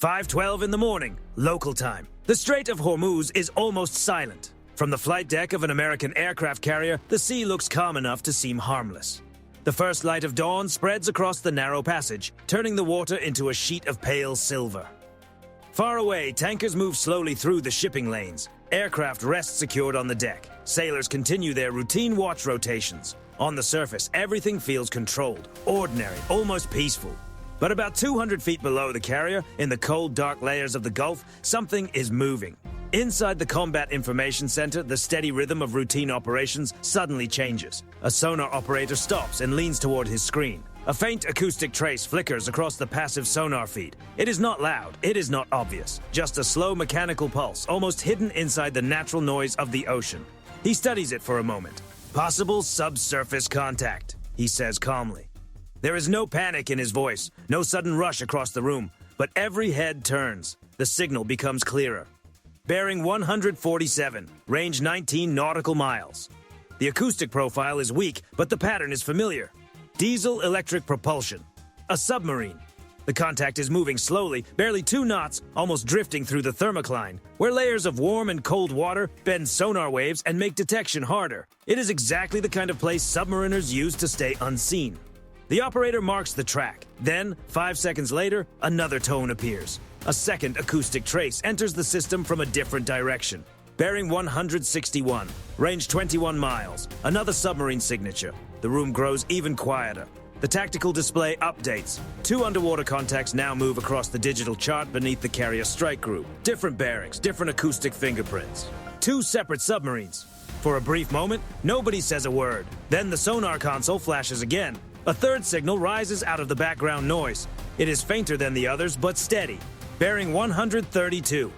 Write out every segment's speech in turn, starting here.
5:12 in the morning, local time. The Strait of Hormuz is almost silent. From the flight deck of an American aircraft carrier, the sea looks calm enough to seem harmless. The first light of dawn spreads across the narrow passage, turning the water into a sheet of pale silver. Far away, tankers move slowly through the shipping lanes. Aircraft rest secured on the deck. Sailors continue their routine watch rotations. On the surface, everything feels controlled, ordinary, almost peaceful. But about 200 feet below the carrier, in the cold, dark layers of the Gulf, something is moving. Inside the Combat Information Center, the steady rhythm of routine operations suddenly changes. A sonar operator stops and leans toward his screen. A faint acoustic trace flickers across the passive sonar feed. It is not loud, it is not obvious. Just a slow mechanical pulse, almost hidden inside the natural noise of the ocean. He studies it for a moment. Possible subsurface contact, he says calmly. There is no panic in his voice, no sudden rush across the room, but every head turns. The signal becomes clearer. Bearing 147, range 19 nautical miles. The acoustic profile is weak, but the pattern is familiar. Diesel-electric propulsion. A submarine. The contact is moving slowly, barely 2 knots, almost drifting through the thermocline, where layers of warm and cold water bend sonar waves and make detection harder. It is exactly the kind of place submariners use to stay unseen. The operator marks the track. Then, 5 seconds later, another tone appears. A second acoustic trace enters the system from a different direction. Bearing 161, range 21 miles. Another submarine signature. The room grows even quieter. The tactical display updates. 2 underwater contacts now move across the digital chart beneath the carrier strike group. Different bearings, different acoustic fingerprints. 2 separate submarines. For a brief moment, nobody says a word. Then the sonar console flashes again. A third signal rises out of the background noise. It is fainter than the others, but steady. Bearing 132.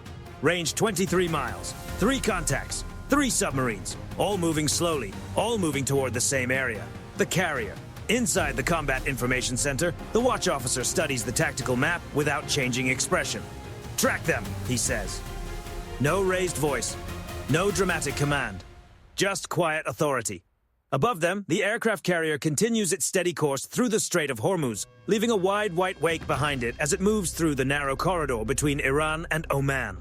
Range 23 miles. 3 contacts. 3 submarines. All moving slowly. All moving toward the same area. The carrier. Inside the Combat Information Center, the watch officer studies the tactical map without changing expression. "Track them," he says. No raised voice. No dramatic command. Just quiet authority. Above them, the aircraft carrier continues its steady course through the Strait of Hormuz, leaving a wide white wake behind it as it moves through the narrow corridor between Iran and Oman.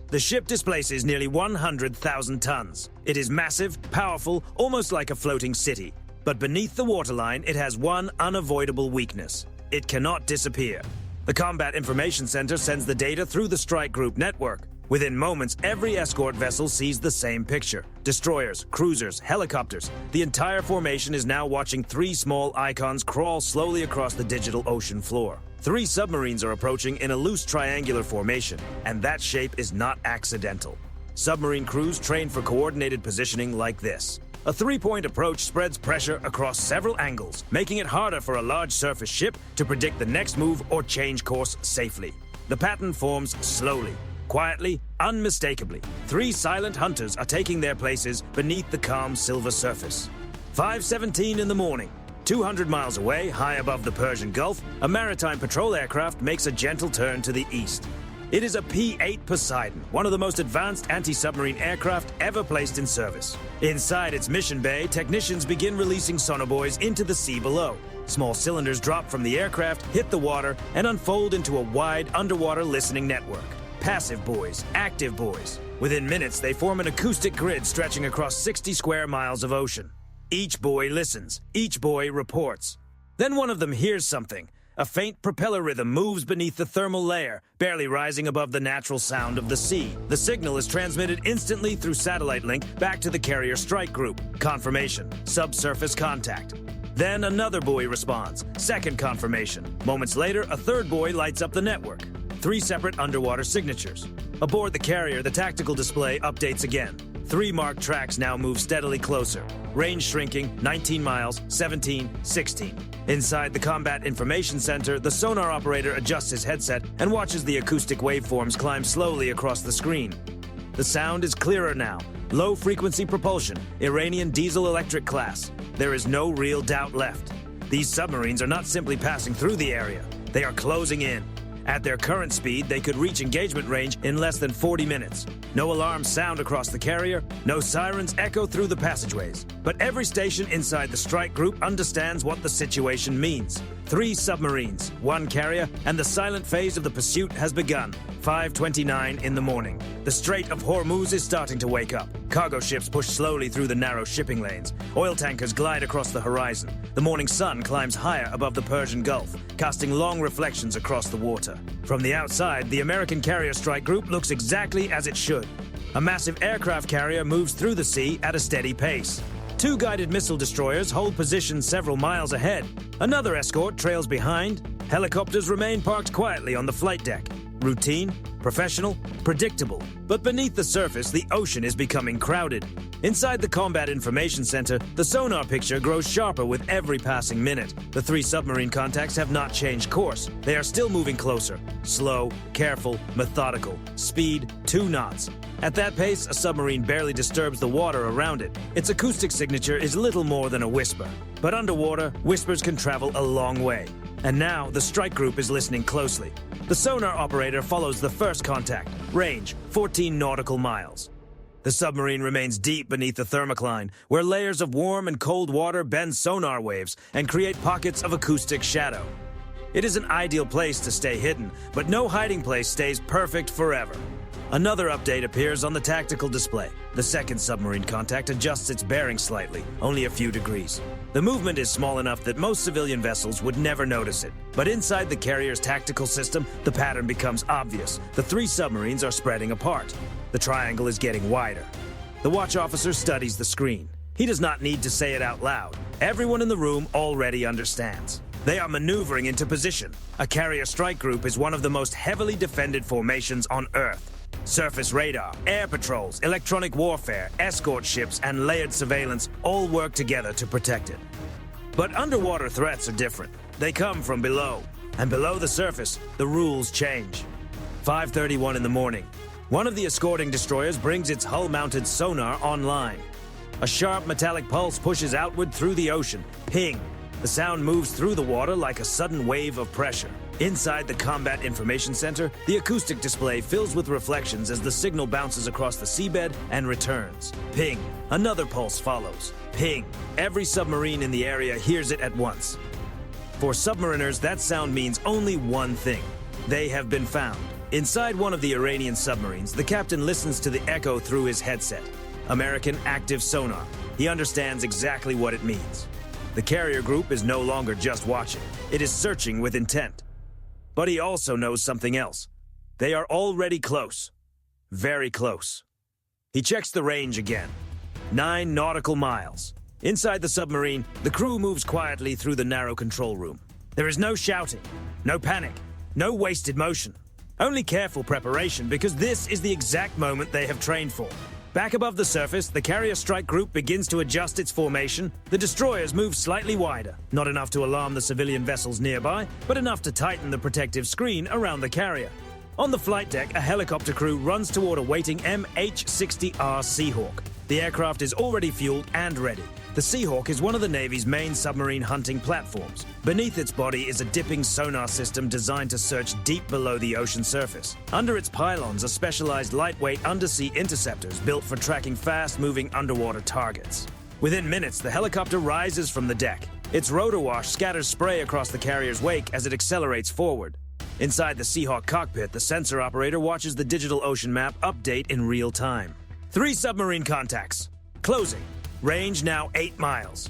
The ship displaces nearly 100,000 tons. It is massive, powerful, almost like a floating city. But beneath the waterline, it has one unavoidable weakness. It cannot disappear. The Combat Information Center sends the data through the strike group network. Within moments, every escort vessel sees the same picture. Destroyers, cruisers, helicopters. The entire formation is now watching 3 small icons crawl slowly across the digital ocean floor. 3 submarines are approaching in a loose triangular formation, and that shape is not accidental. Submarine crews train for coordinated positioning like this. A 3-point approach spreads pressure across several angles, making it harder for a large surface ship to predict the next move or change course safely. The pattern forms slowly. Quietly, unmistakably, 3 silent hunters are taking their places beneath the calm silver surface. 5:17 in the morning. 200 miles away, high above the Persian Gulf, a maritime patrol aircraft makes a gentle turn to the east. It is a P-8 Poseidon, one of the most advanced anti-submarine aircraft ever placed in service. Inside its mission bay, technicians begin releasing sonobuoys into the sea below. Small cylinders drop from the aircraft, hit the water, and unfold into a wide underwater listening network. Passive buoys, active buoys. Within minutes, they form an acoustic grid stretching across 60 square miles of ocean. Each buoy listens. Each buoy reports. Then one of them hears something. A faint propeller rhythm moves beneath the thermal layer, barely rising above the natural sound of the sea. The signal is transmitted instantly through satellite link back to the carrier strike group. Confirmation. Subsurface contact. Then another buoy responds. Second confirmation. Moments later, a third buoy lights up the network. 3 separate underwater signatures. Aboard the carrier, the tactical display updates again. 3 marked tracks now move steadily closer. Range shrinking, 19 miles, 17, 16. Inside the Combat Information Center, the sonar operator adjusts his headset and watches the acoustic waveforms climb slowly across the screen. The sound is clearer now. Low-frequency propulsion, Iranian diesel-electric class. There is no real doubt left. These submarines are not simply passing through the area. They are closing in. At their current speed, they could reach engagement range in less than 40 minutes. No alarms sound across the carrier, no sirens echo through the passageways. But every station inside the strike group understands what the situation means. 3 submarines, 1 carrier, and the silent phase of the pursuit has begun. 5:29 in the morning. The Strait of Hormuz is starting to wake up. Cargo ships push slowly through the narrow shipping lanes. Oil tankers glide across the horizon. The morning sun climbs higher above the Persian Gulf, casting long reflections across the water. From the outside, the American carrier strike group looks exactly as it should. A massive aircraft carrier moves through the sea at a steady pace. 2 guided missile destroyers hold position several miles ahead. Another escort trails behind. Helicopters remain parked quietly on the flight deck. Routine, professional, predictable. But beneath the surface, the ocean is becoming crowded. Inside the Combat Information Center, the sonar picture grows sharper with every passing minute. The 3 submarine contacts have not changed course. They are still moving closer. Slow, careful, methodical. Speed 2 knots. At that pace, a submarine barely disturbs the water around it. Its acoustic signature is little more than a whisper. But underwater, whispers can travel a long way. And now, the strike group is listening closely. The sonar operator follows the first contact. Range, 14 nautical miles. The submarine remains deep beneath the thermocline, where layers of warm and cold water bend sonar waves and create pockets of acoustic shadow. It is an ideal place to stay hidden, but no hiding place stays perfect forever. Another update appears on the tactical display. The second submarine contact adjusts its bearing slightly, only a few degrees. The movement is small enough that most civilian vessels would never notice it. But inside the carrier's tactical system, the pattern becomes obvious. The 3 submarines are spreading apart. The triangle is getting wider. The watch officer studies the screen. He does not need to say it out loud. Everyone in the room already understands. They are maneuvering into position. A carrier strike group is one of the most heavily defended formations on Earth. Surface radar, air patrols, electronic warfare, escort ships, and layered surveillance all work together to protect it. But underwater threats are different. They come from below. And below the surface, the rules change. 5:31 in the morning. One of the escorting destroyers brings its hull-mounted sonar online. A sharp metallic pulse pushes outward through the ocean. Ping! The sound moves through the water like a sudden wave of pressure. Inside the Combat Information Center, the acoustic display fills with reflections as the signal bounces across the seabed and returns. Ping! Another pulse follows. Ping! Every submarine in the area hears it at once. For submariners, that sound means only one thing. They have been found. Inside one of the Iranian submarines, the captain listens to the echo through his headset. American active sonar. He understands exactly what it means. The carrier group is no longer just watching. It is searching with intent. But he also knows something else. They are already close. Very close. He checks the range again. 9 nautical miles. Inside the submarine, the crew moves quietly through the narrow control room. There is no shouting, no panic, no wasted motion. Only careful preparation, because this is the exact moment they have trained for. Back above the surface, the carrier strike group begins to adjust its formation. The destroyers move slightly wider, not enough to alarm the civilian vessels nearby, but enough to tighten the protective screen around the carrier. On the flight deck, a helicopter crew runs toward a waiting MH-60R Seahawk. The aircraft is already fueled and ready. The Seahawk is one of the Navy's main submarine hunting platforms. Beneath its body is a dipping sonar system designed to search deep below the ocean surface. Under its pylons are specialized lightweight undersea interceptors built for tracking fast-moving underwater targets. Within minutes, the helicopter rises from the deck. Its rotor wash scatters spray across the carrier's wake as it accelerates forward. Inside the Seahawk cockpit, the sensor operator watches the digital ocean map update in real time. 3 submarine contacts. Closing. Range now 8 miles.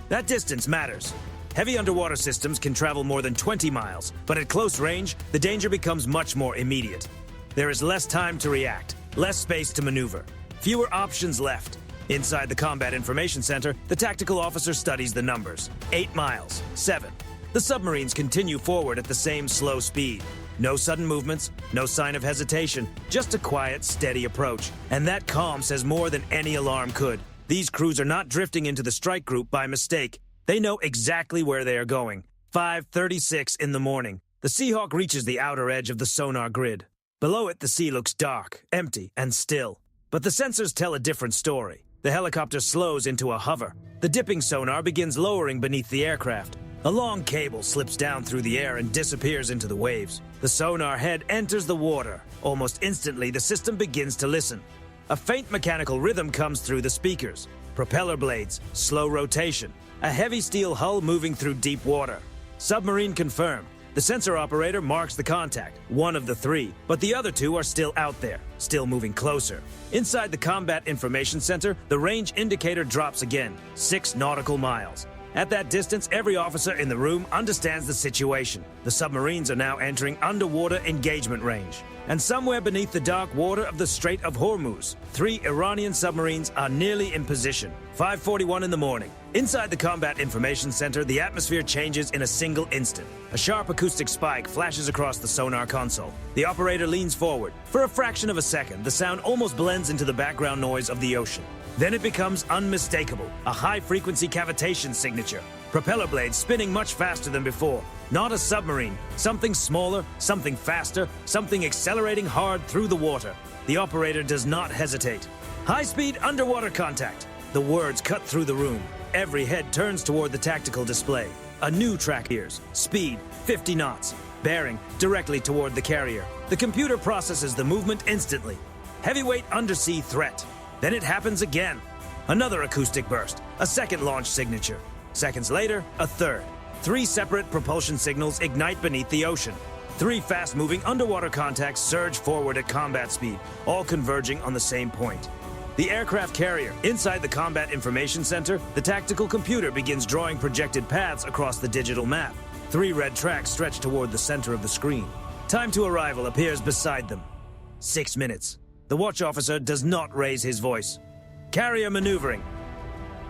That distance matters. Heavy underwater systems can travel more than 20 miles, but at close range, the danger becomes much more immediate. There is less time to react, less space to maneuver, fewer options left. Inside the Combat Information Center, the tactical officer studies the numbers. 8 miles, 7. The submarines continue forward at the same slow speed. No sudden movements, no sign of hesitation, just a quiet, steady approach. And that calm says more than any alarm could. These crews are not drifting into the strike group by mistake. They know exactly where they are going. 5:36 in the morning. The Seahawk reaches the outer edge of the sonar grid. Below it, the sea looks dark, empty, and still. But the sensors tell a different story. The helicopter slows into a hover. The dipping sonar begins lowering beneath the aircraft. A long cable slips down through the air and disappears into the waves. The sonar head enters the water. Almost instantly, the system begins to listen. A faint mechanical rhythm comes through the speakers. Propeller blades, slow rotation, a heavy steel hull moving through deep water. Submarine confirmed. The sensor operator marks the contact, one of the three, but the other two are still out there, still moving closer. Inside the Combat Information Center, the range indicator drops again, 6 nautical miles. At that distance, every officer in the room understands the situation. The submarines are now entering underwater engagement range. And somewhere beneath the dark water of the Strait of Hormuz, 3 Iranian submarines are nearly in position. 5:41 in the morning. Inside the Combat Information Center, the atmosphere changes in a single instant. A sharp acoustic spike flashes across the sonar console. The operator leans forward. For a fraction of a second, the sound almost blends into the background noise of the ocean. Then it becomes unmistakable, a high-frequency cavitation signature. Propeller blades spinning much faster than before. Not a submarine, something smaller, something faster, something accelerating hard through the water. The operator does not hesitate. High-speed underwater contact. The words cut through the room. Every head turns toward the tactical display. A new track appears. Speed, 50 knots. Bearing, directly toward the carrier. The computer processes the movement instantly. Heavyweight undersea threat. Then it happens again. Another acoustic burst. A second launch signature. Seconds later, a third. 3 separate propulsion signals ignite beneath the ocean. 3 fast-moving underwater contacts surge forward at combat speed, all converging on the same point. The aircraft carrier. Inside the Combat Information Center, the tactical computer begins drawing projected paths across the digital map. 3 red tracks stretch toward the center of the screen. Time to arrival appears beside them. 6 minutes. The watch officer does not raise his voice. Carrier maneuvering.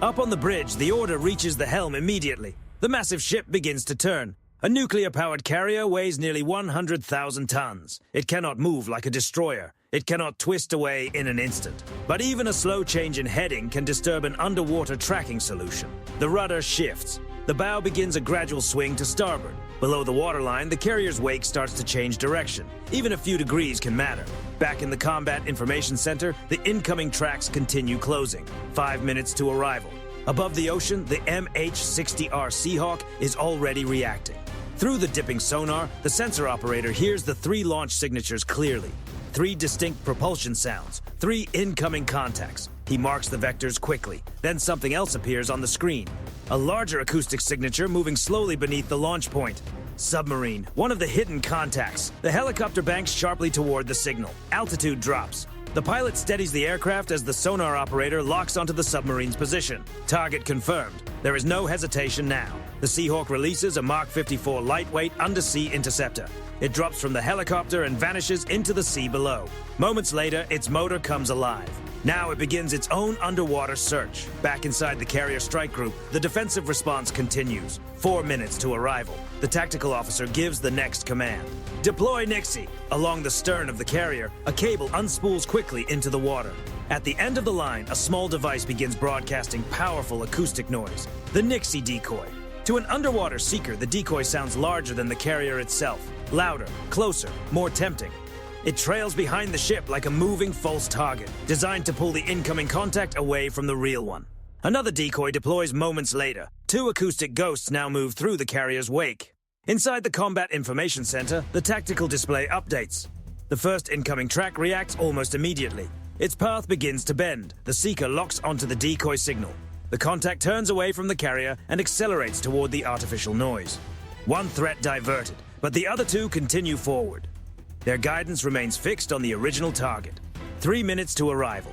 Up on the bridge, the order reaches the helm immediately. The massive ship begins to turn. A nuclear-powered carrier weighs nearly 100,000 tons. It cannot move like a destroyer. It cannot twist away in an instant. But even a slow change in heading can disturb an underwater tracking solution. The rudder shifts. The bow begins a gradual swing to starboard. Below the waterline, the carrier's wake starts to change direction. Even a few degrees can matter. Back in the Combat Information Center, the incoming tracks continue closing. 5 minutes to arrival. Above the ocean, the MH-60R Seahawk is already reacting. Through the dipping sonar, the sensor operator hears the 3 launch signatures clearly. 3 distinct propulsion sounds, 3 incoming contacts. He marks the vectors quickly. Then something else appears on the screen. A larger acoustic signature moving slowly beneath the launch point. Submarine, one of the hidden contacts. The helicopter banks sharply toward the signal. Altitude drops. The pilot steadies the aircraft as the sonar operator locks onto the submarine's position. Target confirmed. There is no hesitation now. The Seahawk releases a Mark 54 lightweight undersea interceptor. It drops from the helicopter and vanishes into the sea below. Moments later, its motor comes alive. Now it begins its own underwater search. Back inside the carrier strike group, the defensive response continues. 4 minutes to arrival. The tactical officer gives the next command. Deploy Nixie. Along the stern of the carrier, a cable unspools quickly into the water. At the end of the line, a small device begins broadcasting powerful acoustic noise. The Nixie decoy. To an underwater seeker, the decoy sounds larger than the carrier itself. Louder, closer, more tempting. It trails behind the ship like a moving false target, designed to pull the incoming contact away from the real one. Another decoy deploys moments later. 2 acoustic ghosts now move through the carrier's wake. Inside the Combat Information Center, the tactical display updates. The first incoming track reacts almost immediately. Its path begins to bend. The seeker locks onto the decoy signal. The contact turns away from the carrier and accelerates toward the artificial noise. 1 threat diverted, but the other 2 continue forward. Their guidance remains fixed on the original target. 3 minutes to arrival.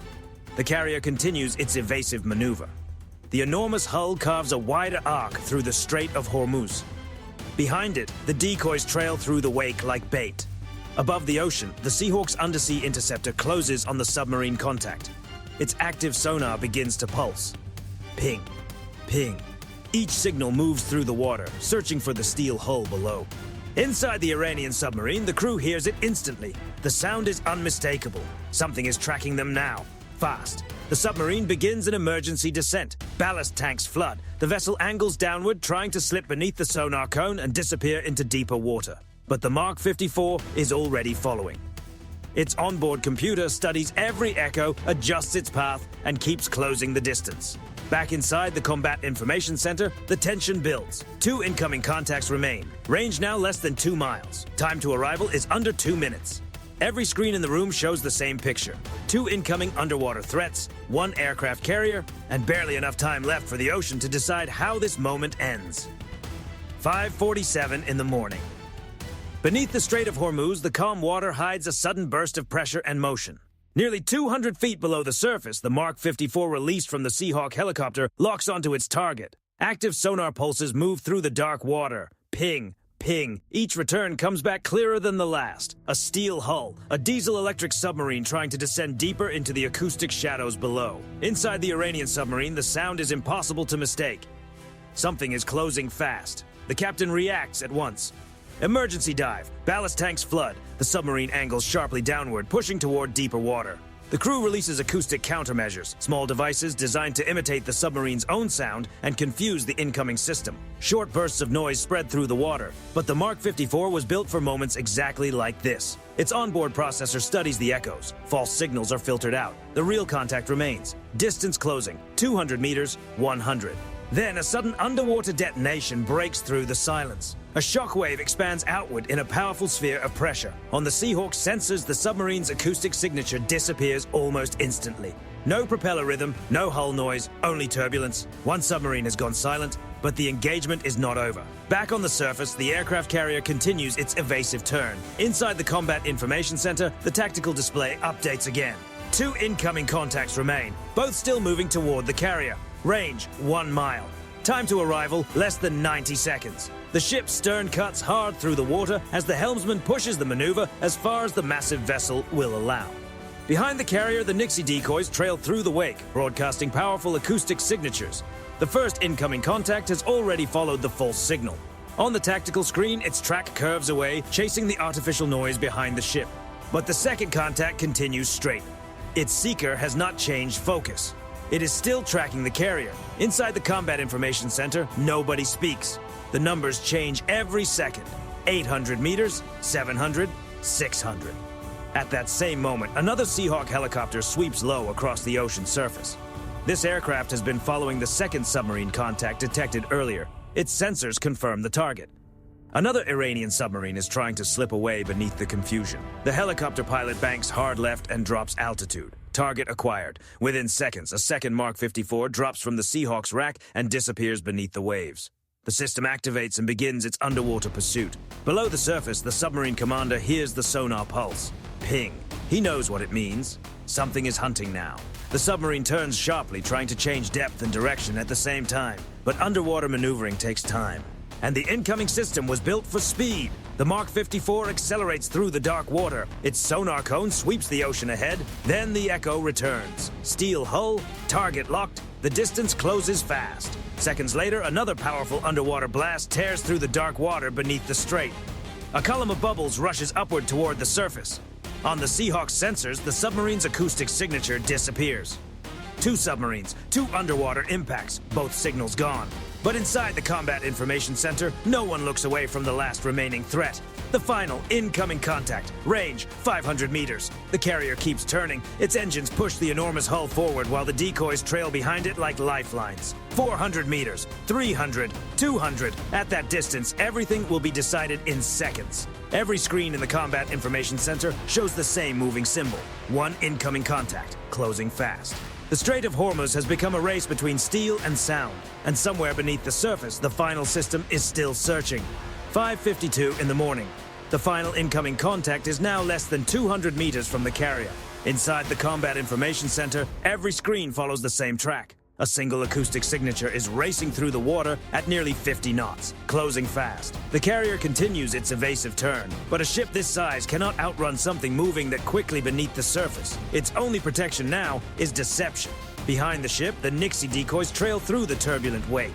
The carrier continues its evasive maneuver. The enormous hull carves a wider arc through the Strait of Hormuz. Behind it, the decoys trail through the wake like bait. Above the ocean, the Seahawk's undersea interceptor closes on the submarine contact. Its active sonar begins to pulse. Ping, ping. Each signal moves through the water, searching for the steel hull below. Inside the Iranian submarine, the crew hears it instantly. The sound is unmistakable. Something is tracking them now. Fast. The submarine begins an emergency descent. Ballast tanks flood. The vessel angles downward, trying to slip beneath the sonar cone and disappear into deeper water. But the Mark 54 is already following. Its onboard computer studies every echo, adjusts its path, and keeps closing the distance. Back inside the Combat Information Center, the tension builds. 2 incoming contacts remain. Range now less than 2 miles. Time to arrival is under 2 minutes. Every screen in the room shows the same picture. 2 incoming underwater threats, 1 aircraft carrier, and barely enough time left for the ocean to decide how this moment ends. 5:47 in the morning. Beneath the Strait of Hormuz, the calm water hides a sudden burst of pressure and motion. Nearly 200 feet below the surface, the Mark 54 released from the Seahawk helicopter locks onto its target. Active sonar pulses move through the dark water. Ping, ping. Each return comes back clearer than the last. A steel hull, a diesel-electric submarine trying to descend deeper into the acoustic shadows below. Inside the Iranian submarine, the sound is impossible to mistake. Something is closing fast. The captain reacts at once. Emergency dive. Ballast tanks flood. The submarine angles sharply downward, pushing toward deeper water. The crew releases acoustic countermeasures, small devices designed to imitate the submarine's own sound and confuse the incoming system. Short bursts of noise spread through the water, but the Mark 54 was built for moments exactly like this. Its onboard processor studies the echoes. False signals are filtered out. The real contact remains. Distance closing. 200 meters, 100. Then a sudden underwater detonation breaks through the silence. A shockwave expands outward in a powerful sphere of pressure. On the Seahawk's sensors, the submarine's acoustic signature disappears almost instantly. No propeller rhythm, no hull noise, only turbulence. One submarine has gone silent, but the engagement is not over. Back on the surface, the aircraft carrier continues its evasive turn. Inside the Combat Information Center, the tactical display updates again. 2 incoming contacts remain, both still moving toward the carrier. Range, 1 mile. Time to arrival, less than 90 seconds. The ship's stern cuts hard through the water as the helmsman pushes the maneuver as far as the massive vessel will allow. Behind the carrier, the Nixie decoys trail through the wake, broadcasting powerful acoustic signatures. The first incoming contact has already followed the false signal. On the tactical screen, its track curves away, chasing the artificial noise behind the ship. But the second contact continues straight. Its seeker has not changed focus. It is still tracking the carrier. Inside the Combat Information Center, nobody speaks. The numbers change every second. 800 meters, 700, 600. At that same moment, another Seahawk helicopter sweeps low across the ocean surface. This aircraft has been following the second submarine contact detected earlier. Its sensors confirm the target. Another Iranian submarine is trying to slip away beneath the confusion. The helicopter pilot banks hard left and drops altitude. Target acquired. Within seconds, a second Mark 54 drops from the Seahawk's rack and disappears beneath the waves. The system activates and begins its underwater pursuit. Below the surface, the submarine commander hears the sonar pulse. Ping. He knows what it means. Something is hunting now. The submarine turns sharply, trying to change depth and direction at the same time. But underwater maneuvering takes time. And the incoming system was built for speed. The Mark 54 accelerates through the dark water. Its sonar cone sweeps the ocean ahead. Then the echo returns. Steel hull, target locked. The distance closes fast. Seconds later, another powerful underwater blast tears through the dark water beneath the strait. A column of bubbles rushes upward toward the surface. On the Seahawk's sensors, the submarine's acoustic signature disappears. 2 submarines, 2 underwater impacts, both signals gone. But inside the Combat Information Center, no one looks away from the last remaining threat. The final incoming contact, range 500 meters. The carrier keeps turning. Its engines push the enormous hull forward while the decoys trail behind it like lifelines. 400 meters, 300, 200. At that distance, everything will be decided in seconds. Every screen in the Combat Information Center shows the same moving symbol. 1 incoming contact, closing fast. The Strait of Hormuz has become a race between steel and sound, and somewhere beneath the surface, the final system is still searching. 5:52 in the morning. The final incoming contact is now less than 200 meters from the carrier. Inside the Combat Information Center, every screen follows the same track. A single acoustic signature is racing through the water at nearly 50 knots, closing fast. The carrier continues its evasive turn, but a ship this size cannot outrun something moving that quickly beneath the surface. Its only protection now is deception. Behind the ship, the Nixie decoys trail through the turbulent wake.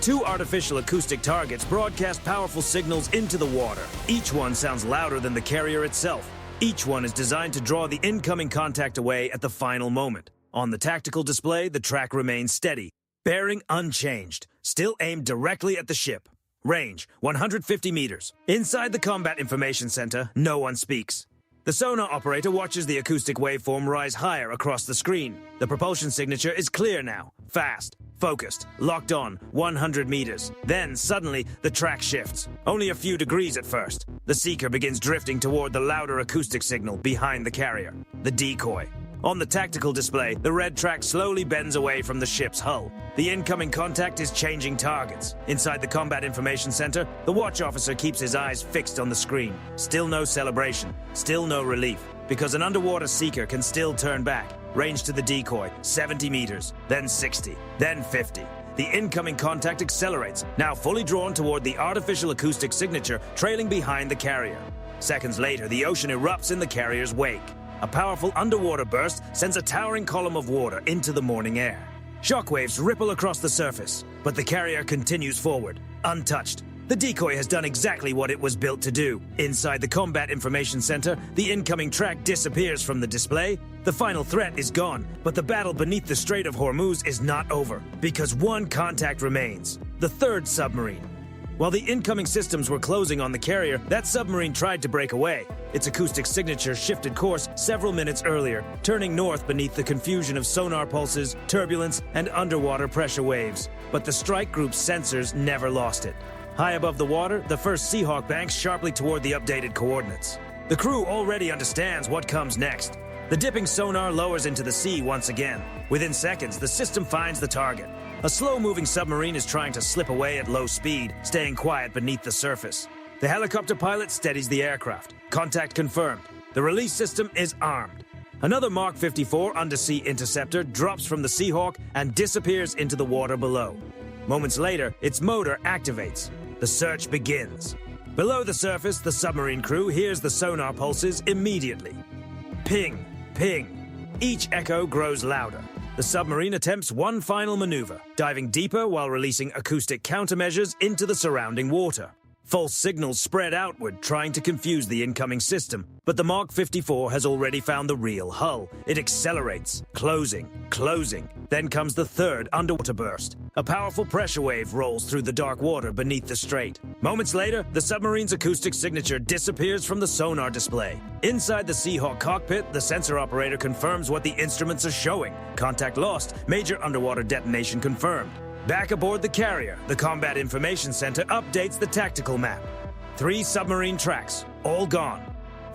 2 artificial acoustic targets broadcast powerful signals into the water. Each one sounds louder than the carrier itself. Each one is designed to draw the incoming contact away at the final moment. On the tactical display, the track remains steady, bearing unchanged, still aimed directly at the ship. Range, 150 meters. Inside the Combat Information Center, no one speaks. The sonar operator watches the acoustic waveform rise higher across the screen. The propulsion signature is clear now, fast, focused, locked on, 100 meters. Then, suddenly, the track shifts. Only a few degrees at first. The seeker begins drifting toward the louder acoustic signal behind the carrier, the decoy. On the tactical display, the red track slowly bends away from the ship's hull. The incoming contact is changing targets. Inside the Combat Information Center, the watch officer keeps his eyes fixed on the screen. Still no celebration, still no relief, because an underwater seeker can still turn back. Range to the decoy, 70 meters, then 60, then 50. The incoming contact accelerates, now fully drawn toward the artificial acoustic signature trailing behind the carrier. Seconds later, the ocean erupts in the carrier's wake. A powerful underwater burst sends a towering column of water into the morning air. Shockwaves ripple across the surface, but the carrier continues forward, untouched. The decoy has done exactly what it was built to do. Inside the Combat Information Center, the incoming track disappears from the display. The final threat is gone, but the battle beneath the Strait of Hormuz is not over, because one contact remains: the third submarine. While the incoming systems were closing on the carrier, that submarine tried to break away. Its acoustic signature shifted course several minutes earlier, turning north beneath the confusion of sonar pulses, turbulence, and underwater pressure waves. But the strike group's sensors never lost it. High above the water, the first Seahawk banks sharply toward the updated coordinates. The crew already understands what comes next. The dipping sonar lowers into the sea once again. Within seconds, the system finds the target. A slow-moving submarine is trying to slip away at low speed, staying quiet beneath the surface. The helicopter pilot steadies the aircraft. Contact confirmed. The release system is armed. Another Mark 54 undersea interceptor drops from the Seahawk and disappears into the water below. Moments later, its motor activates. The search begins. Below the surface, the submarine crew hears the sonar pulses immediately. Ping, ping. Each echo grows louder. The submarine attempts one final maneuver, diving deeper while releasing acoustic countermeasures into the surrounding water. False signals spread outward, trying to confuse the incoming system. But the Mark 54 has already found the real hull. It accelerates, closing, closing. Then comes the third underwater burst. A powerful pressure wave rolls through the dark water beneath the strait. Moments later, the submarine's acoustic signature disappears from the sonar display. Inside the Seahawk cockpit, the sensor operator confirms what the instruments are showing. Contact lost. Major underwater detonation confirmed. Back aboard the carrier, the Combat Information Center updates the tactical map. 3 submarine tracks, all gone.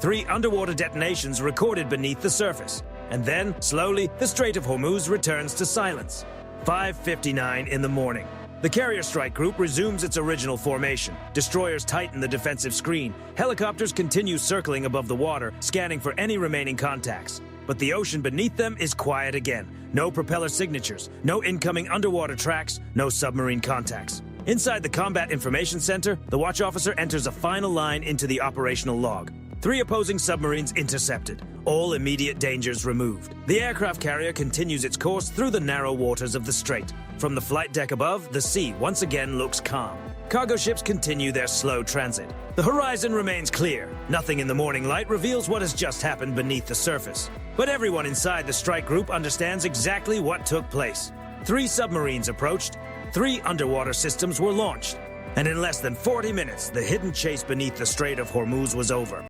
3 underwater detonations recorded beneath the surface. And then, slowly, the Strait of Hormuz returns to silence. 5:59 in the morning. The carrier strike group resumes its original formation. Destroyers tighten the defensive screen. Helicopters continue circling above the water, scanning for any remaining contacts. But the ocean beneath them is quiet again. No propeller signatures, no incoming underwater tracks, no submarine contacts. Inside the Combat Information Center, the watch officer enters a final line into the operational log. 3 opposing submarines intercepted, all immediate dangers removed. The aircraft carrier continues its course through the narrow waters of the strait. From the flight deck above, the sea once again looks calm. Cargo ships continue their slow transit. The horizon remains clear. Nothing in the morning light reveals what has just happened beneath the surface. But everyone inside the strike group understands exactly what took place. 3 submarines approached, 3 underwater systems were launched, and in less than 40 minutes, the hidden chase beneath the Strait of Hormuz was over.